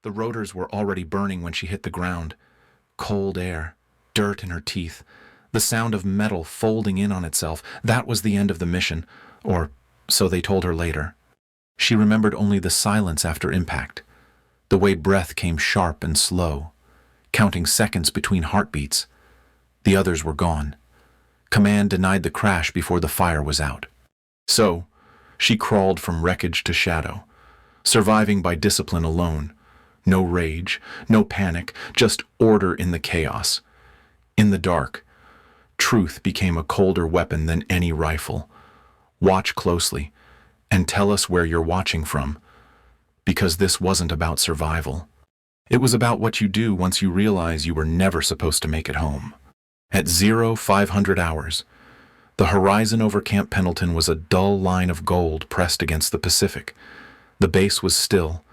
The rotors were already burning when she hit the ground. Cold air, dirt in her teeth, the sound of metal folding in on itself. That was the end of the mission, or so they told her later. She remembered only the silence after impact, the way breath came sharp and slow, counting seconds between heartbeats. The others were gone. Command denied the crash before the fire was out. So, she crawled from wreckage to shadow, surviving by discipline alone. No rage, no panic, just order in the chaos. In the dark, truth became a colder weapon than any rifle. Watch closely, and tell us where you're watching from, because this wasn't about survival. It was about what you do once you realize you were never supposed to make it home. At 0500 hours, the horizon over Camp Pendleton was a dull line of gold pressed against the Pacific. The base was still,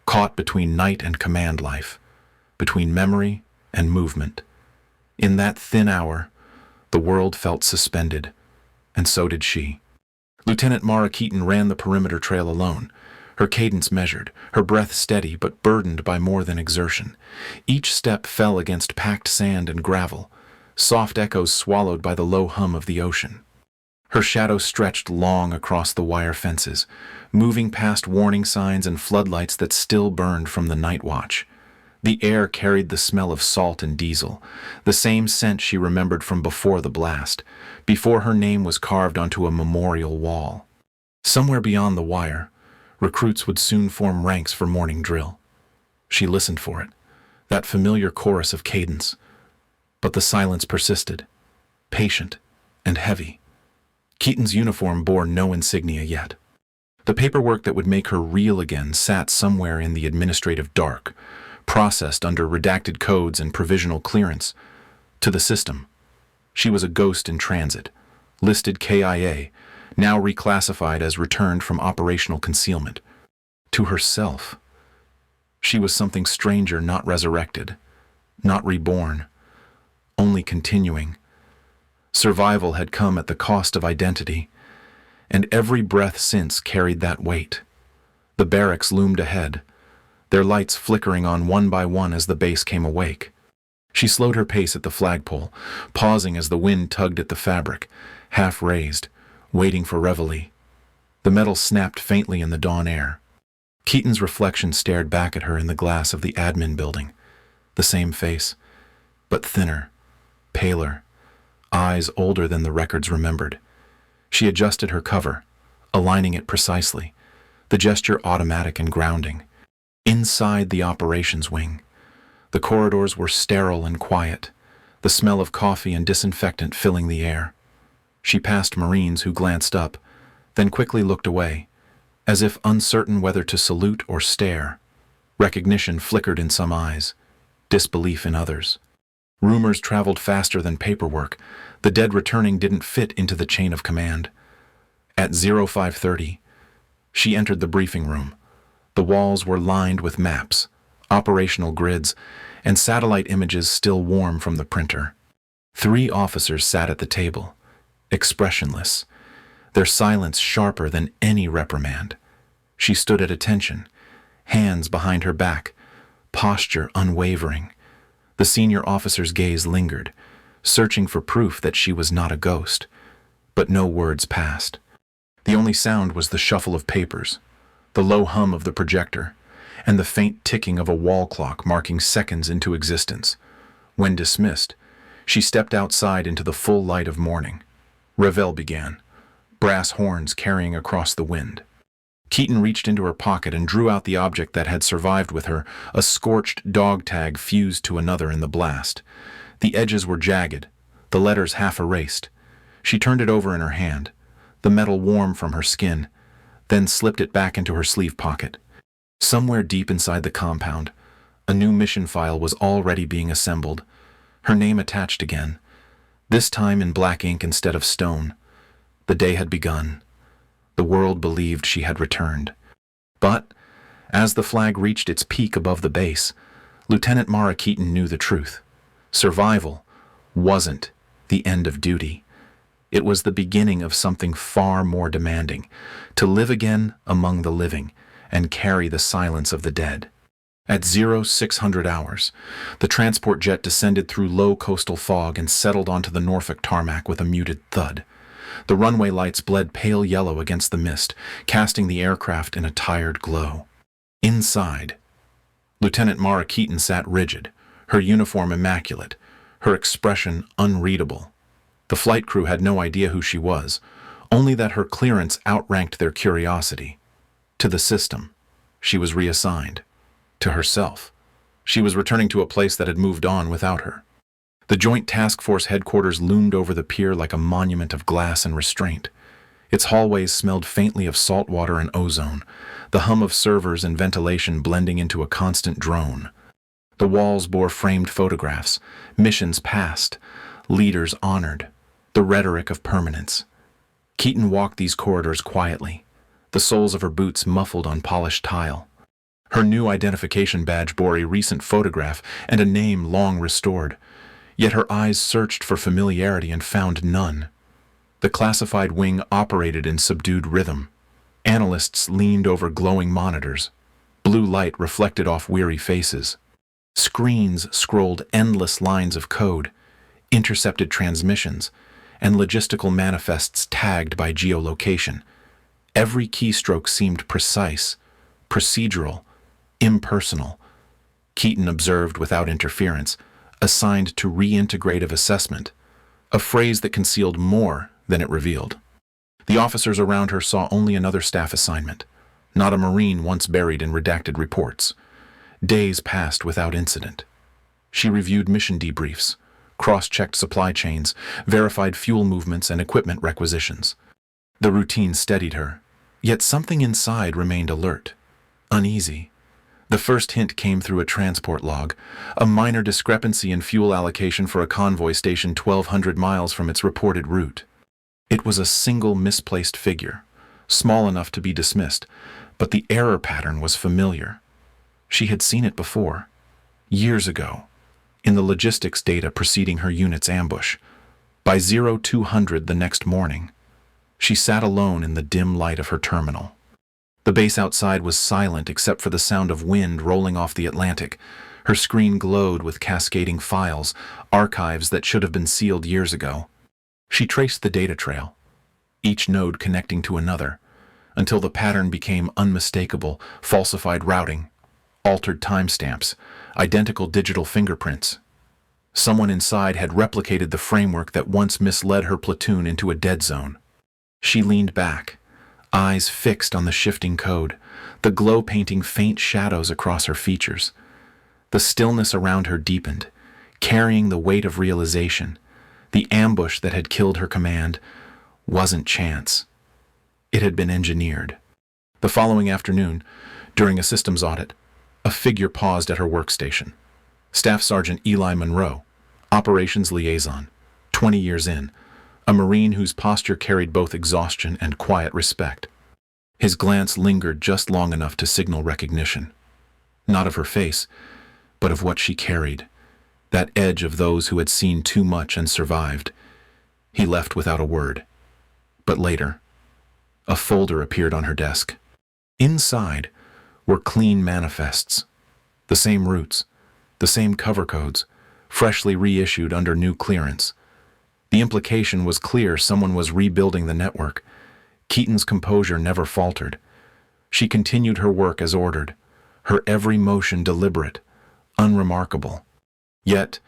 caught between night and command life, between memory and movement. In that thin hour, the world felt suspended, and so did she. Lieutenant Mara Keaton ran the perimeter trail alone, her cadence measured, her breath steady but burdened by more than exertion. Each step fell against packed sand and gravel, soft echoes swallowed by the low hum of the ocean. Her shadow stretched long across the wire fences, moving past warning signs and floodlights that still burned from the night watch. The air carried the smell of salt and diesel, the same scent she remembered from before the blast, before her name was carved onto a memorial wall. Somewhere beyond the wire, recruits would soon form ranks for morning drill. She listened for it, that familiar chorus of cadence. But the silence persisted, patient and heavy. Keaton's uniform bore no insignia yet. The paperwork that would make her real again sat somewhere in the administrative dark, processed under redacted codes and provisional clearance. To the system, she was a ghost in transit, listed KIA, now reclassified as returned from operational concealment. To herself, she was something stranger, not resurrected, not reborn, only continuing. Survival had come at the cost of identity, and every breath since carried that weight. The barracks loomed ahead, their lights flickering on one by one as the base came awake. She slowed her pace at the flagpole, pausing as the wind tugged at the fabric, half raised, waiting for reveille. The metal snapped faintly in the dawn air. Keaton's reflection stared back at her in the glass of the admin building. The same face, but thinner, paler, eyes older than the records remembered. She adjusted her cover, aligning it precisely, the gesture automatic and grounding. Inside the operations wing, the corridors were sterile and quiet, the smell of coffee and disinfectant filling the air. She passed Marines who glanced up, then quickly looked away, as if uncertain whether to salute or stare. Recognition flickered in some eyes, disbelief in others. Rumors traveled faster than paperwork. The dead returning didn't fit into the chain of command. At 0530, she entered the briefing room. The walls were lined with maps, operational grids, and satellite images still warm from the printer. 3 officers sat at the table, expressionless, their silence sharper than any reprimand. She stood at attention, hands behind her back, posture unwavering. The senior officer's gaze lingered, searching for proof that she was not a ghost, but no words passed. The only sound was the shuffle of papers, the low hum of the projector, and the faint ticking of a wall clock marking seconds into existence. When dismissed, she stepped outside into the full light of morning. Reveille began, brass horns carrying across the wind. Keaton reached into her pocket and drew out the object that had survived with her, a scorched dog tag fused to another in the blast. The edges were jagged, the letters half erased. She turned it over in her hand, the metal warm from her skin, then slipped it back into her sleeve pocket. Somewhere deep inside the compound, a new mission file was already being assembled, her name attached again, this time in black ink instead of stone. The day had begun. The world believed she had returned. But, as the flag reached its peak above the base, Lieutenant Mara Keaton knew the truth. Survival wasn't the end of duty. It was the beginning of something far more demanding, to live again among the living and carry the silence of the dead. At 0600 hours, the transport jet descended through low coastal fog and settled onto the Norfolk tarmac with a muted thud. The runway lights bled pale yellow against the mist, casting the aircraft in a tired glow. Inside, Lieutenant Mara Keaton sat rigid, her uniform immaculate, her expression unreadable. The flight crew had no idea who she was, only that her clearance outranked their curiosity. To the system, she was reassigned. To herself, she was returning to a place that had moved on without her. The Joint Task Force headquarters loomed over the pier like a monument of glass and restraint. Its hallways smelled faintly of salt water and ozone, the hum of servers and ventilation blending into a constant drone. The walls bore framed photographs, missions passed, leaders honored, the rhetoric of permanence. Keaton walked these corridors quietly, the soles of her boots muffled on polished tile. Her new identification badge bore a recent photograph and a name long restored, yet her eyes searched for familiarity and found none. The classified wing operated in subdued rhythm. Analysts leaned over glowing monitors. Blue light reflected off weary faces. Screens scrolled endless lines of code, intercepted transmissions, and logistical manifests tagged by geolocation. Every keystroke seemed precise, procedural, impersonal. Keaton observed without interference, assigned to reintegrative assessment, a phrase that concealed more than it revealed. The officers around her saw only another staff assignment, not a Marine once buried in redacted reports. Days passed without incident. She reviewed mission debriefs, cross-checked supply chains, verified fuel movements and equipment requisitions. The routine steadied her, yet something inside remained alert, uneasy. The first hint came through a transport log, a minor discrepancy in fuel allocation for a convoy stationed 1,200 miles from its reported route. It was a single misplaced figure, small enough to be dismissed, but the error pattern was familiar. She had seen it before, years ago, in the logistics data preceding her unit's ambush. By 0200 the next morning, she sat alone in the dim light of her terminal. The base outside was silent except for the sound of wind rolling off the Atlantic. Her screen glowed with cascading files, archives that should have been sealed years ago. She traced the data trail, each node connecting to another, until the pattern became unmistakable: falsified routing, altered timestamps, identical digital fingerprints. Someone inside had replicated the framework that once misled her platoon into a dead zone. She leaned back, eyes fixed on the shifting code, the glow painting faint shadows across her features. The stillness around her deepened, carrying the weight of realization. The ambush that had killed her command wasn't chance. It had been engineered. The following afternoon, during a systems audit, a figure paused at her workstation. Staff Sergeant Eli Monroe, operations liaison, 20 years in, a Marine whose posture carried both exhaustion and quiet respect. His glance lingered just long enough to signal recognition, not of her face, but of what she carried, that edge of those who had seen too much and survived. He left without a word. But later, a folder appeared on her desk. Inside were clean manifests, the same routes, the same cover codes, freshly reissued under new clearance. The implication was clear: someone was rebuilding the network. Keaton's composure never faltered. She continued her work as ordered, her every motion deliberate, unremarkable. Yet,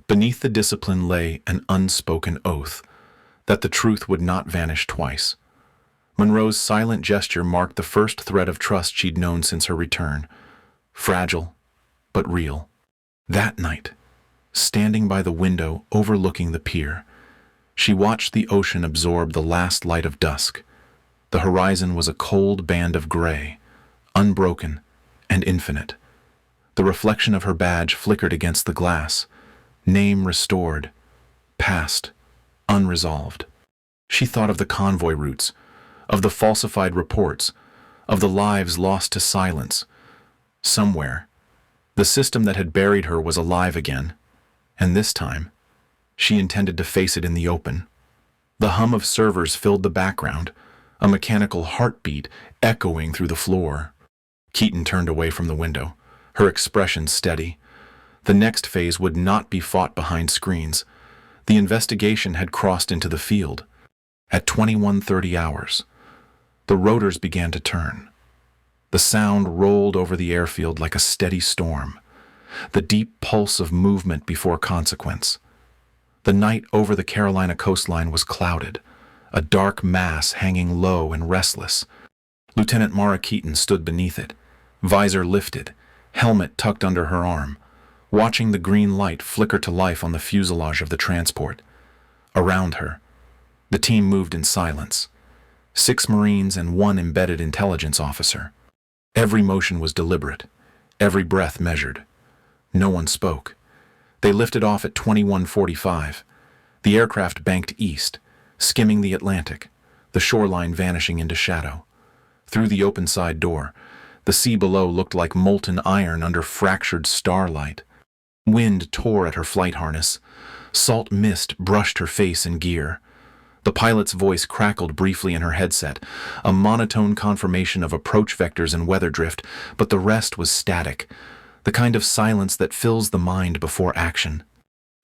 beneath the discipline lay an unspoken oath that the truth would not vanish twice. Monroe's silent gesture marked the first thread of trust she'd known since her return, fragile but real. That night, standing by the window overlooking the pier, she watched the ocean absorb the last light of dusk. The horizon was a cold band of gray, unbroken and infinite. The reflection of her badge flickered against the glass, name restored, past unresolved. She thought of the convoy routes, of the falsified reports, of the lives lost to silence. Somewhere, the system that had buried her was alive again, and this time, she intended to face it in the open. The hum of servers filled the background, a mechanical heartbeat echoing through the floor. Keaton turned away from the window, her expression steady. The next phase would not be fought behind screens. The investigation had crossed into the field. At 21:30 hours, the rotors began to turn. The sound rolled over the airfield like a steady storm, the deep pulse of movement before consequence. The night over the Carolina coastline was clouded, a dark mass hanging low and restless. Lieutenant Mara Keaton stood beneath it, visor lifted, helmet tucked under her arm, watching the green light flicker to life on the fuselage of the transport. Around her, the team moved in silence. 6 Marines and 1 embedded intelligence officer. Every motion was deliberate, every breath measured. No one spoke. They lifted off at 21:45. The aircraft banked east, skimming the Atlantic, the shoreline vanishing into shadow. Through the open side door, the sea below looked like molten iron under fractured starlight. Wind tore at her flight harness. Salt mist brushed her face and gear. The pilot's voice crackled briefly in her headset, a monotone confirmation of approach vectors and weather drift, but the rest was static, the kind of silence that fills the mind before action.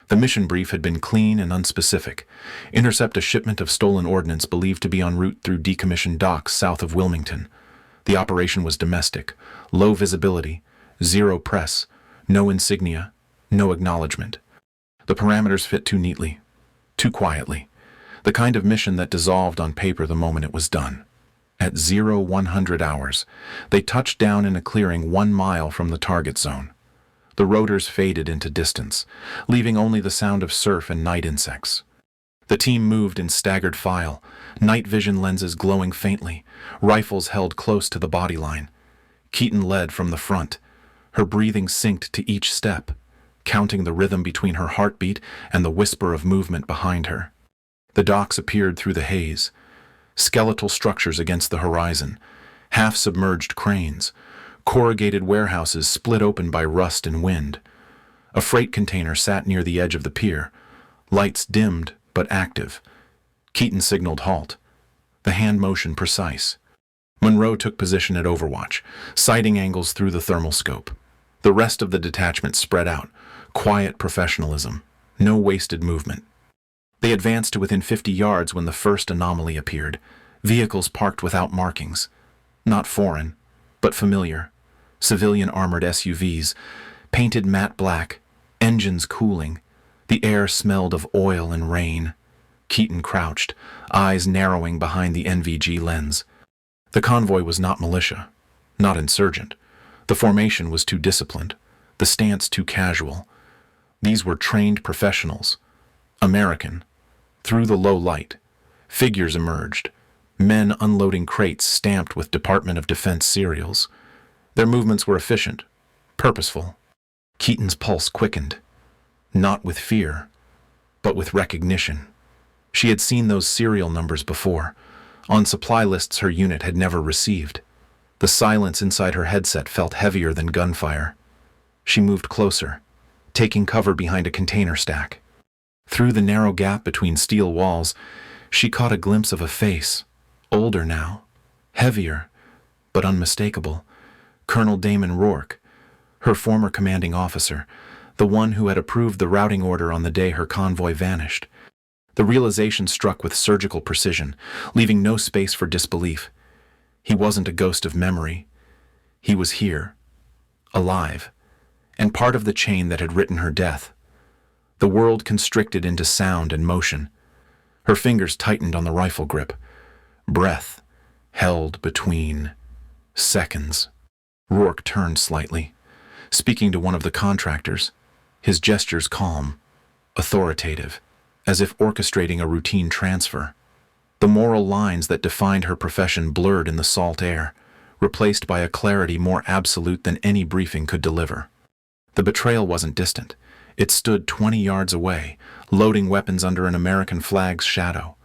The mission brief had been clean and unspecific. Intercept a shipment of stolen ordnance believed to be en route through decommissioned docks south of Wilmington. The operation was domestic, low visibility, 0 press, no insignia, no acknowledgement. The parameters fit too neatly, too quietly. The kind of mission that dissolved on paper the moment it was done. At 0100 hours, they touched down in a clearing 1 mile from the target zone. The rotors faded into distance, leaving only the sound of surf and night insects. The team moved in staggered file, night vision lenses glowing faintly, rifles held close to the body line. Keaton led from the front, her breathing synced to each step, counting the rhythm between her heartbeat and the whisper of movement behind her. The docks appeared through the haze, skeletal structures against the horizon, half-submerged cranes, corrugated warehouses split open by rust and wind. A freight container sat near the edge of the pier, lights dimmed but active. Keaton signaled halt, the hand motion precise. Monroe took position at overwatch, sighting angles through the thermal scope. The rest of the detachment spread out, quiet professionalism, no wasted movement. They advanced to within 50 yards when the first anomaly appeared, vehicles parked without markings. Not foreign, but familiar. Civilian armored SUVs, painted matte black, engines cooling. The air smelled of oil and rain. Keaton crouched, eyes narrowing behind the NVG lens. The convoy was not militia, not insurgent. The formation was too disciplined, the stance too casual. These were trained professionals. American. Through the low light, figures emerged, men unloading crates stamped with Department of Defense serials. Their movements were efficient, purposeful. Keaton's pulse quickened, not with fear, but with recognition. She had seen those serial numbers before, on supply lists her unit had never received. The silence inside her headset felt heavier than gunfire. She moved closer, taking cover behind a container stack. Through the narrow gap between steel walls, she caught a glimpse of a face, older now, heavier, but unmistakable. Colonel Damon Rourke, her former commanding officer, the one who had approved the routing order on the day her convoy vanished. The realization struck with surgical precision, leaving no space for disbelief. He wasn't a ghost of memory. He was here, alive, and part of the chain that had written her death. The world constricted into sound and motion. Her fingers tightened on the rifle grip. Breath held between seconds. Rourke turned slightly, speaking to one of the contractors, his gestures calm, authoritative, as if orchestrating a routine transfer. The moral lines that defined her profession blurred in the salt air, replaced by a clarity more absolute than any briefing could deliver. The betrayal wasn't distant. It stood 20 yards away, loading weapons under an American flag's shadow.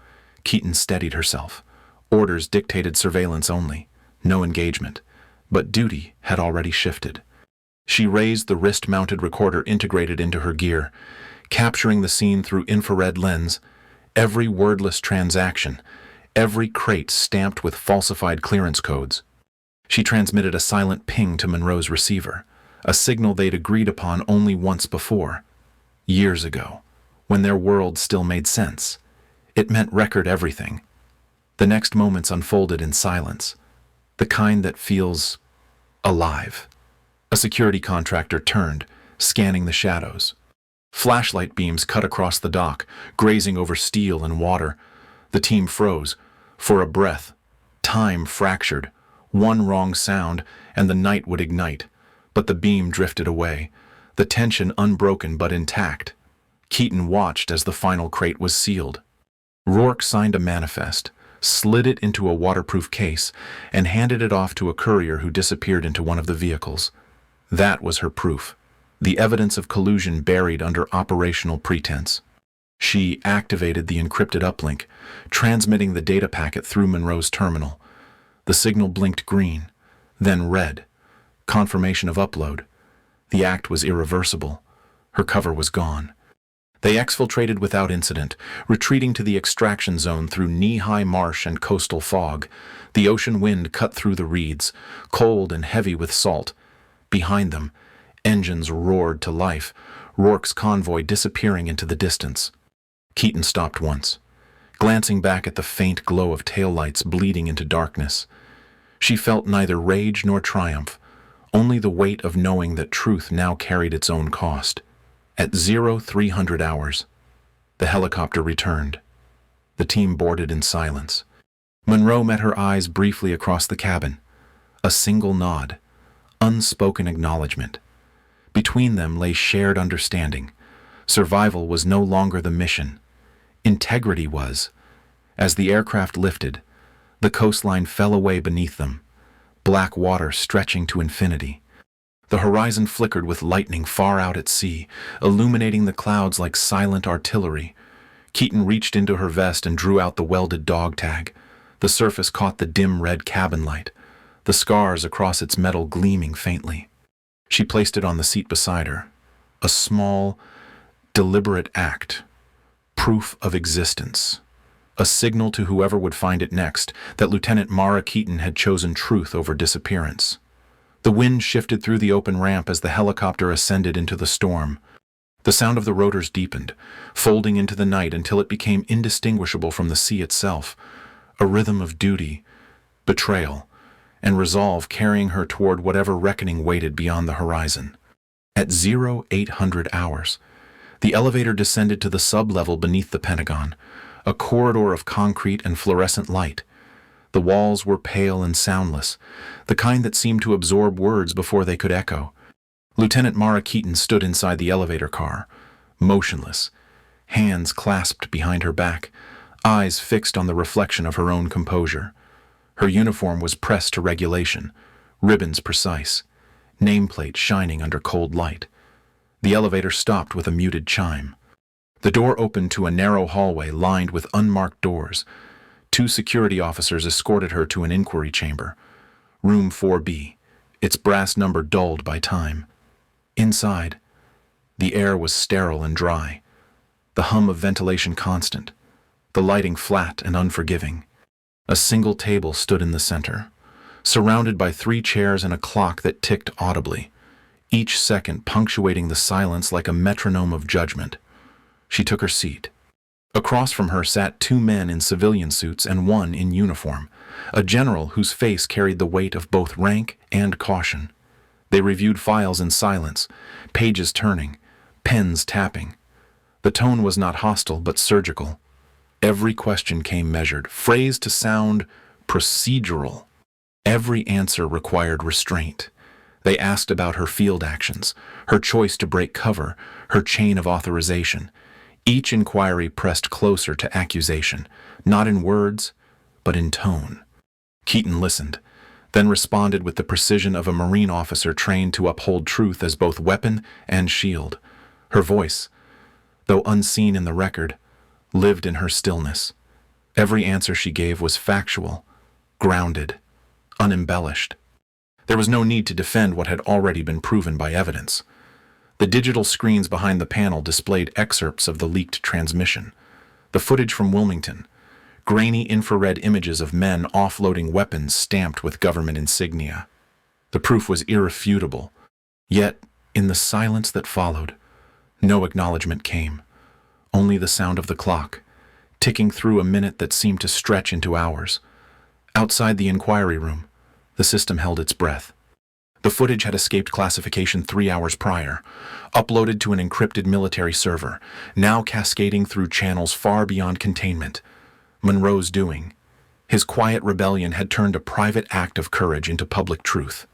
Keaton steadied herself. Orders dictated surveillance only, no engagement. But duty had already shifted. She raised the wrist-mounted recorder integrated into her gear, capturing the scene through infrared lens. Every wordless transaction, every crate stamped with falsified clearance codes. She transmitted a silent ping to Monroe's receiver. a signal they'd agreed upon only once before, years ago, when their world still made sense. It meant record everything. The next moments unfolded in silence, the kind that feels alive. A security contractor turned, scanning the shadows. Flashlight beams cut across the dock, grazing over steel and water. The team froze. For a breath, time fractured. One wrong sound, and the night would ignite. But the beam drifted away, the tension unbroken but intact. Keaton watched as the final crate was sealed. Rourke signed a manifest, slid it into a waterproof case, and handed it off to a courier who disappeared into one of the vehicles. That was her proof, the evidence of collusion buried under operational pretense. She activated the encrypted uplink, transmitting the data packet through Monroe's terminal. The signal blinked green, then red. Confirmation of upload. The act was irreversible. Her cover was gone. They exfiltrated without incident, retreating to the extraction zone through knee-high marsh and coastal fog. The ocean wind cut through the reeds, cold and heavy with salt. Behind them, engines roared to life, Rourke's convoy disappearing into the distance. Keaton stopped once, glancing back at the faint glow of taillights bleeding into darkness. She felt neither rage nor triumph, only the weight of knowing that truth now carried its own cost. At 0300 hours, the helicopter returned. The team boarded in silence. Monroe met her eyes briefly across the cabin. A single nod, unspoken acknowledgement. Between them lay shared understanding. Survival was no longer the mission. Integrity was. As the aircraft lifted, the coastline fell away beneath them, black water stretching to infinity. The horizon flickered with lightning far out at sea, illuminating the clouds like silent artillery. Keaton reached into her vest and drew out the welded dog tag. The surface caught the dim red cabin light, the scars across its metal gleaming faintly. She placed it on the seat beside her. A small, deliberate act. Proof of existence. A signal to whoever would find it next that Lieutenant Mara Keaton had chosen truth over disappearance. The wind shifted through the open ramp as the helicopter ascended into the storm. The sound of the rotors deepened, folding into the night until it became indistinguishable from the sea itself, a rhythm of duty, betrayal, and resolve carrying her toward whatever reckoning waited beyond the horizon. At 0800 hours, the elevator descended to the sub-level beneath the Pentagon, a corridor of concrete and fluorescent light. The walls were pale and soundless, the kind that seemed to absorb words before they could echo. Lieutenant Mara Keaton stood inside the elevator car, motionless, hands clasped behind her back, eyes fixed on the reflection of her own composure. Her uniform was pressed to regulation, ribbons precise, nameplate shining under cold light. The elevator stopped with a muted chime. The door opened to a narrow hallway lined with unmarked doors. 2 security officers escorted her to an inquiry chamber. Room 4B, its brass number dulled by time. Inside, the air was sterile and dry, the hum of ventilation constant, the lighting flat and unforgiving. A single table stood in the center, surrounded by 3 chairs and a clock that ticked audibly, each second punctuating the silence like a metronome of judgment. She took her seat. Across from her sat 2 men in civilian suits and 1 in uniform, a general whose face carried the weight of both rank and caution. They reviewed files in silence, pages turning, pens tapping. The tone was not hostile but surgical. Every question came measured, phrased to sound procedural. Every answer required restraint. They asked about her field actions, her choice to break cover, her chain of authorization. Each inquiry pressed closer to accusation, not in words, but in tone. Keaton listened, then responded with the precision of a Marine officer trained to uphold truth as both weapon and shield. Her voice, though unseen in the record, lived in her stillness. Every answer she gave was factual, grounded, unembellished. There was no need to defend what had already been proven by evidence. The digital screens behind the panel displayed excerpts of the leaked transmission. The footage from Wilmington, grainy infrared images of men offloading weapons stamped with government insignia. The proof was irrefutable. Yet, in the silence that followed, no acknowledgement came, only the sound of the clock, ticking through a minute that seemed to stretch into hours. Outside the inquiry room, the system held its breath. The footage had escaped classification 3 hours prior, uploaded to an encrypted military server, now cascading through channels far beyond containment. Monroe's doing. His quiet rebellion had turned a private act of courage into public truth.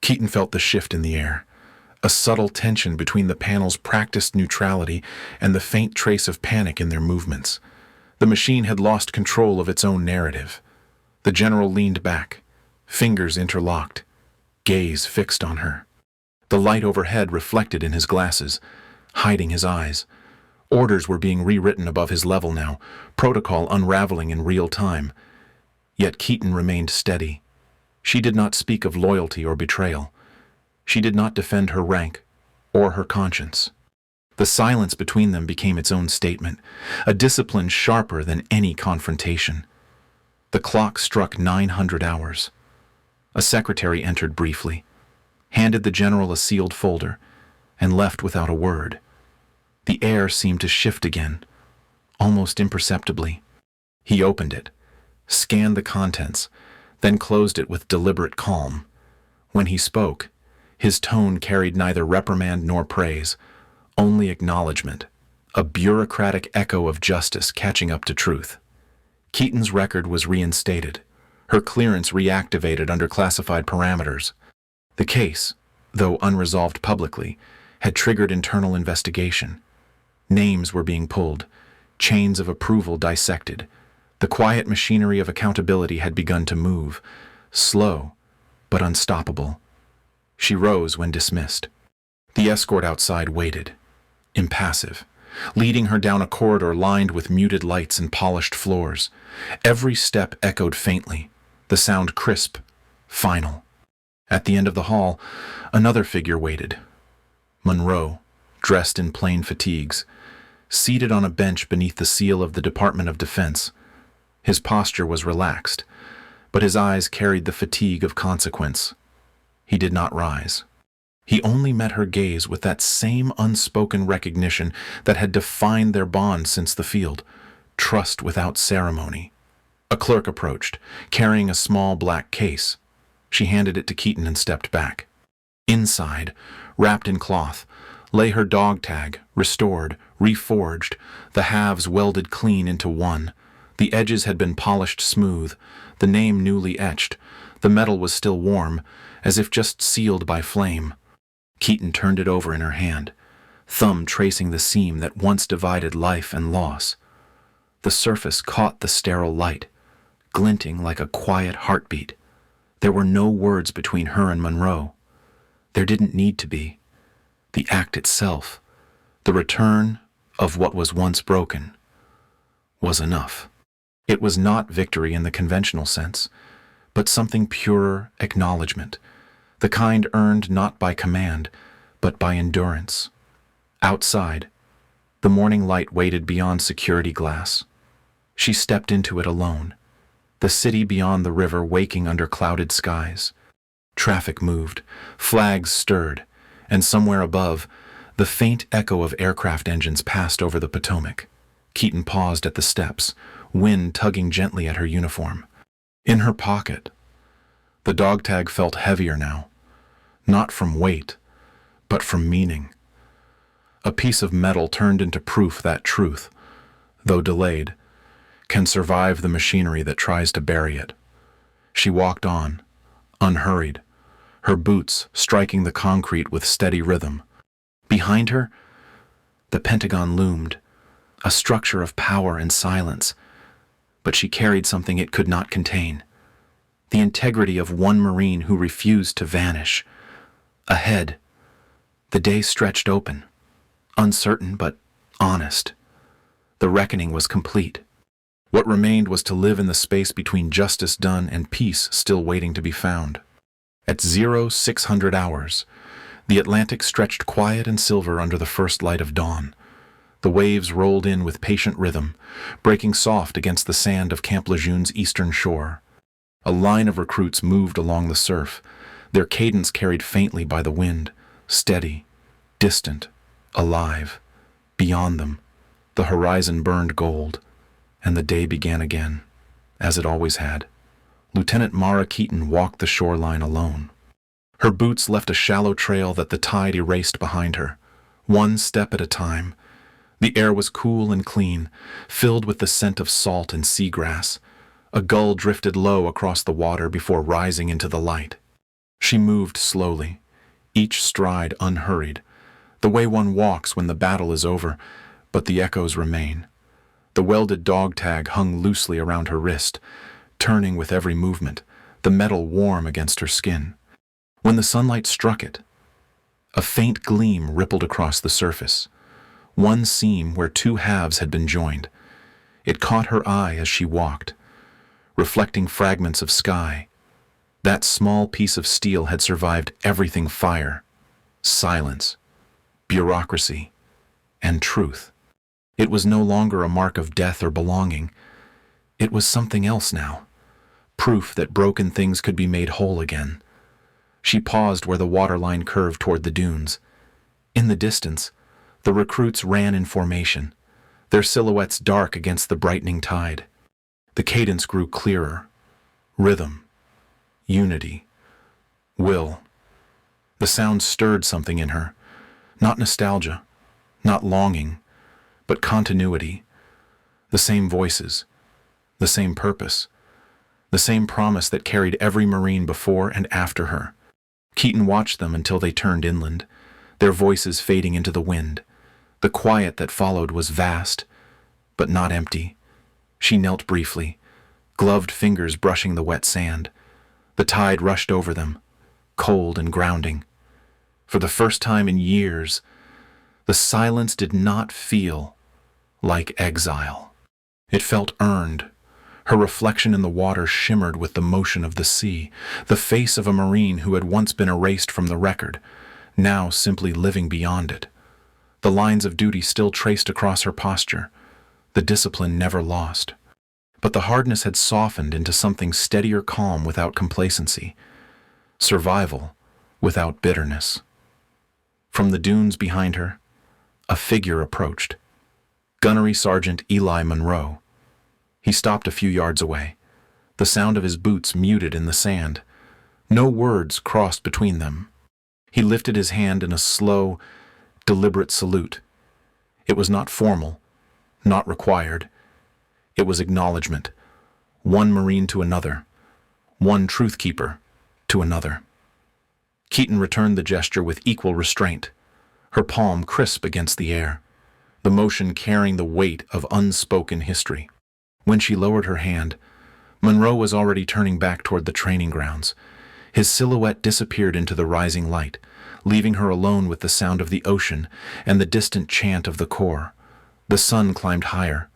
Keaton felt the shift in the air, a subtle tension between the panel's practiced neutrality and the faint trace of panic in their movements. The machine had lost control of its own narrative. The general leaned back, fingers interlocked, gaze fixed on her. The light overhead reflected in his glasses, hiding his eyes. Orders were being rewritten above his level now, protocol unraveling in real time. Yet Keaton remained steady. She did not speak of loyalty or betrayal. She did not defend her rank or her conscience. The silence between them became its own statement, a discipline sharper than any confrontation. The clock struck 900 hours. A secretary entered briefly, handed the general a sealed folder, and left without a word. The air seemed to shift again, almost imperceptibly. He opened it, scanned the contents, then closed it with deliberate calm. When he spoke, his tone carried neither reprimand nor praise, only acknowledgement, a bureaucratic echo of justice catching up to truth. Keaton's record was reinstated, her clearance reactivated under classified parameters. The case, though unresolved publicly, had triggered internal investigation. Names were being pulled, chains of approval dissected. The quiet machinery of accountability had begun to move, slow but unstoppable. She rose when dismissed. The escort outside waited, impassive, leading her down a corridor lined with muted lights and polished floors. Every step echoed faintly, the sound crisp, final. At the end of the hall, another figure waited. Monroe, dressed in plain fatigues, seated on a bench beneath the seal of the Department of Defense. His posture was relaxed, but his eyes carried the fatigue of consequence. He did not rise. He only met her gaze with that same unspoken recognition that had defined their bond since the field, trust without ceremony. A clerk approached, carrying a small black case. She handed it to Keaton and stepped back. Inside, wrapped in cloth, lay her dog tag, restored, reforged, the halves welded clean into one. The edges had been polished smooth, the name newly etched. The metal was still warm, as if just sealed by flame. Keaton turned it over in her hand, thumb tracing the seam that once divided life and loss. The surface caught the sterile light, glinting like a quiet heartbeat. There were no words between her and Monroe. There didn't need to be. The act itself, the return of what was once broken, was enough. It was not victory in the conventional sense, but something purer acknowledgement, the kind earned not by command, but by endurance. Outside, the morning light waited beyond security glass. She stepped into it alone, the city beyond the river waking under clouded skies. Traffic moved, flags stirred, and somewhere above, the faint echo of aircraft engines passed over the Potomac. Keaton paused at the steps, wind tugging gently at her uniform. In her pocket, the dog tag felt heavier now, not from weight, but from meaning. A piece of metal turned into proof that truth, though delayed, can survive the machinery that tries to bury it. She walked on, unhurried, her boots striking the concrete with steady rhythm. Behind her, the Pentagon loomed, a structure of power and silence, but she carried something it could not contain. The integrity of one Marine who refused to vanish. Ahead, the day stretched open, uncertain but honest. The reckoning was complete. What remained was to live in the space between justice done and peace still waiting to be found. At 0600 hours, the Atlantic stretched quiet and silver under the first light of dawn. The waves rolled in with patient rhythm, breaking soft against the sand of Camp Lejeune's eastern shore. A line of recruits moved along the surf, their cadence carried faintly by the wind, steady, distant, alive. Beyond them, the horizon burned gold, and the day began again, as it always had. Lieutenant Mara Keaton walked the shoreline alone. Her boots left a shallow trail that the tide erased behind her, one step at a time. The air was cool and clean, filled with the scent of salt and seagrass. A gull drifted low across the water before rising into the light. She moved slowly, each stride unhurried, the way one walks when the battle is over, but the echoes remain. The welded dog tag hung loosely around her wrist, turning with every movement, the metal warm against her skin. When the sunlight struck it, a faint gleam rippled across the surface, one seam where two halves had been joined. It caught her eye as she walked, reflecting fragments of sky. That small piece of steel had survived everything: fire, silence, bureaucracy, and truth. It was no longer a mark of death or belonging. It was something else now, proof that broken things could be made whole again. She paused where the waterline curved toward the dunes. In the distance, the recruits ran in formation, their silhouettes dark against the brightening tide. The cadence grew clearer. Rhythm, unity, will. The sound stirred something in her, not nostalgia, not longing, but continuity. The same voices, the same purpose, the same promise that carried every Marine before and after her. Keaton watched them until they turned inland, their voices fading into the wind. The quiet that followed was vast, but not empty. She knelt briefly, gloved fingers brushing the wet sand. The tide rushed over them, cold and grounding. For the first time in years, the silence did not feel like exile. It felt earned. Her reflection in the water shimmered with the motion of the sea, the face of a Marine who had once been erased from the record, now simply living beyond it. The lines of duty still traced across her posture, the discipline never lost. But the hardness had softened into something steadier calm without complacency, survival without bitterness. From the dunes behind her, a figure approached. Gunnery Sergeant Eli Monroe. He stopped a few yards away, the sound of his boots muted in the sand. No words crossed between them. He lifted his hand in a slow, deliberate salute. It was not formal, not required. It was acknowledgement. One Marine to another, one truth keeper to another. Keaton returned the gesture with equal restraint, her palm crisp against the air, the motion carrying the weight of unspoken history. When she lowered her hand, Monroe was already turning back toward the training grounds. His silhouette disappeared into the rising light, leaving her alone with the sound of the ocean and the distant chant of the Corps. The sun climbed higher,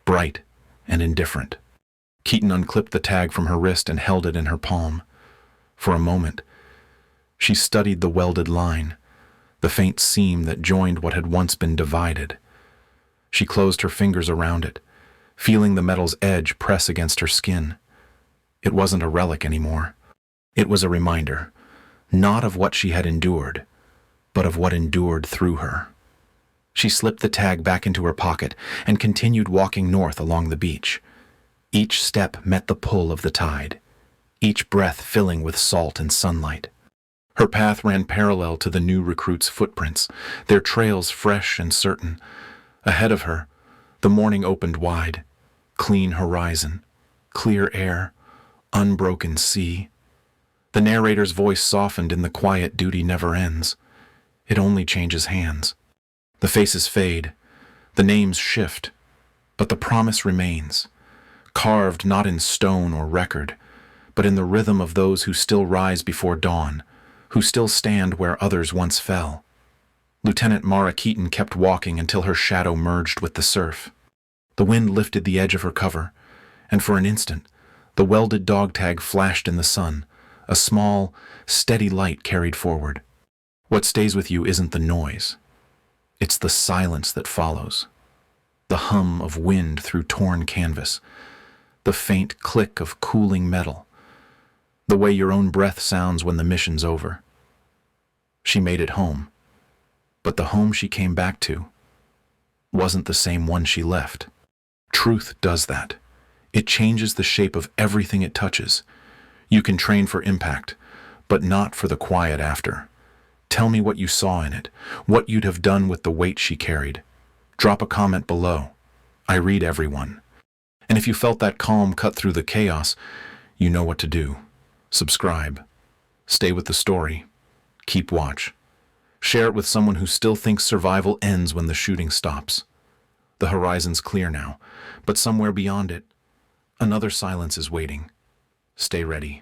bright and indifferent. Keaton unclipped the tag from her wrist and held it in her palm. For a moment, she studied the welded line, the faint seam that joined what had once been divided. She closed her fingers around it, feeling the metal's edge press against her skin. It wasn't a relic anymore. It was a reminder, not of what she had endured, but of what endured through her. She slipped the tag back into her pocket and continued walking north along the beach. Each step met the pull of the tide, each breath filling with salt and sunlight. Her path ran parallel to the new recruits' footprints, their trails fresh and certain. Ahead of her, the morning opened wide, clean horizon, clear air, unbroken sea. The narrator's voice softened in the quiet duty never ends. It only changes hands. The faces fade, the names shift, but the promise remains, carved not in stone or record, but in the rhythm of those who still rise before dawn, who still stand where others once fell. Lieutenant Mara Keaton kept walking until her shadow merged with the surf. The wind lifted the edge of her cover, and for an instant, the welded dog tag flashed in the sun, a small, steady light carried forward. What stays with you isn't the noise. It's the silence that follows. The hum of wind through torn canvas, the faint click of cooling metal, the way your own breath sounds when the mission's over. She made it home. But the home she came back to wasn't the same one she left. Truth does that. It changes the shape of everything it touches. You can train for impact, but not for the quiet after. Tell me what you saw in it, what you'd have done with the weight she carried. Drop a comment below. I read everyone. And if you felt that calm cut through the chaos, you know what to do. Subscribe. Stay with the story. Keep watch. Share it with someone who still thinks survival ends when the shooting stops. The horizon's clear now, but somewhere beyond it, another silence is waiting. Stay ready.